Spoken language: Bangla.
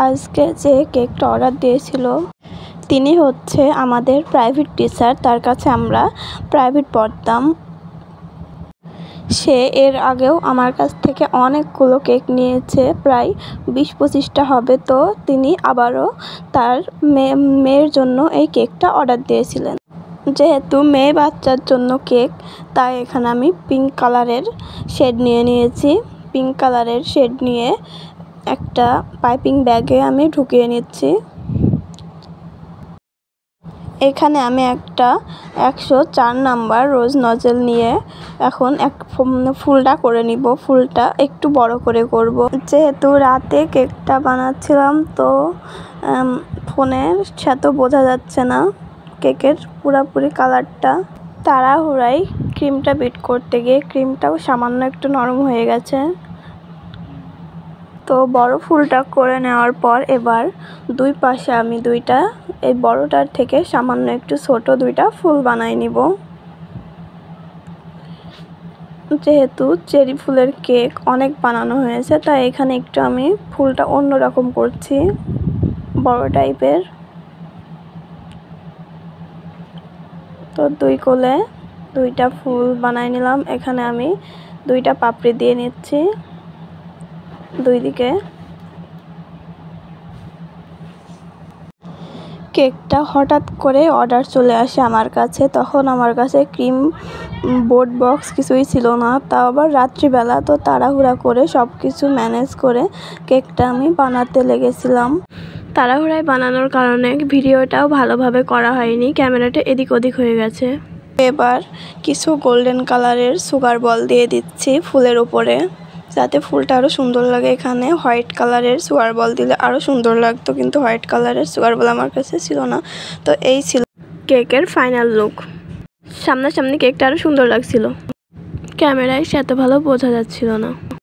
আজকে যে কেকটা অর্ডার দিয়েছিল তিনি হচ্ছে আমাদের প্রাইভেট টিচার, তার কাছে আমরা প্রাইভেট পড়তাম। সে এর আগেও আমার কাছ থেকে অনেকগুলো কেক নিয়েছে, প্রায় 20-25টা হবে। তো তিনি আবারও তার মেয়ের জন্য এই কেকটা অর্ডার দিয়েছিলেন। যেহেতু মেয়ে বাচ্চার জন্য কেক, তাই এখানে আমি পিঙ্ক কালারের শেড নিয়ে নিয়েছি। পিঙ্ক কালারের শেড নিয়ে একটা পাইপিং ব্যাগে আমি ঢুকিয়ে নিচ্ছি। এখানে আমি একটা 104 নাম্বার রোজ নজেল নিয়ে এখন ফুলটা করে নিব। ফুলটা একটু বড় করে করব। যেহেতু রাতে কেকটা বানাচ্ছিলাম, তো ফোনের সাথে বোঝা যাচ্ছে না কেকের পুরোপুরি কালারটা। তাড়াহুড়ায় ক্রিমটা বিট করতে গিয়ে ক্রিমটাও সামান্য একটু নরম হয়ে গেছে। তো বড় ফুলটা করে নেওয়ার পর এবার দুই পাশে আমি দুইটা এই বড়টার থেকে সামান্য একটু ছোট দুইটা ফুল বানাই নিব। যেহেতু চেরি ফুলের কেক অনেক বানানো হয়েছে, তাই এখানে একটু আমি ফুলটা অন্যরকম করছি, বড় টাইপের। তো দুই কোলে দুইটা ফুল বানাই নিলাম। এখানে আমি দুইটা পাপড়ি দিয়ে নিচ্ছি দুই দিকে। কেকটা হঠাৎ করে অর্ডার চলে আসে আমার কাছে। তখন আমার কাছে ক্রিম বোর্ড বক্স কিছুই ছিল না, তাও আবার রাত্রিবেলা। তো তাড়াহুড়া করে সব কিছু ম্যানেজ করে কেকটা আমি বানাতে লেগেছিলাম। তাড়াহুড়ায় বানানোর কারণে ভিডিওটাও ভালোভাবে করা হয়নি, ক্যামেরাটা এদিক ওদিক হয়ে গেছে। এবার কিছু গোল্ডেন কালারের সুগার বল দিয়ে দিচ্ছি ফুলের উপরে, যাতে ফুলটা আরও সুন্দর লাগে। এখানে হোয়াইট কালারের সুগার বল দিলে আরও সুন্দর লাগতো, কিন্তু হোয়াইট কালারের সুগার বল আমার কাছে ছিল না। তো এই ছিল কেকের ফাইনাল লুক। সামনাসামনি কেকটা আরও সুন্দর লাগছিল, ক্যামেরায় এত ভালো বোঝা যাচ্ছিল না।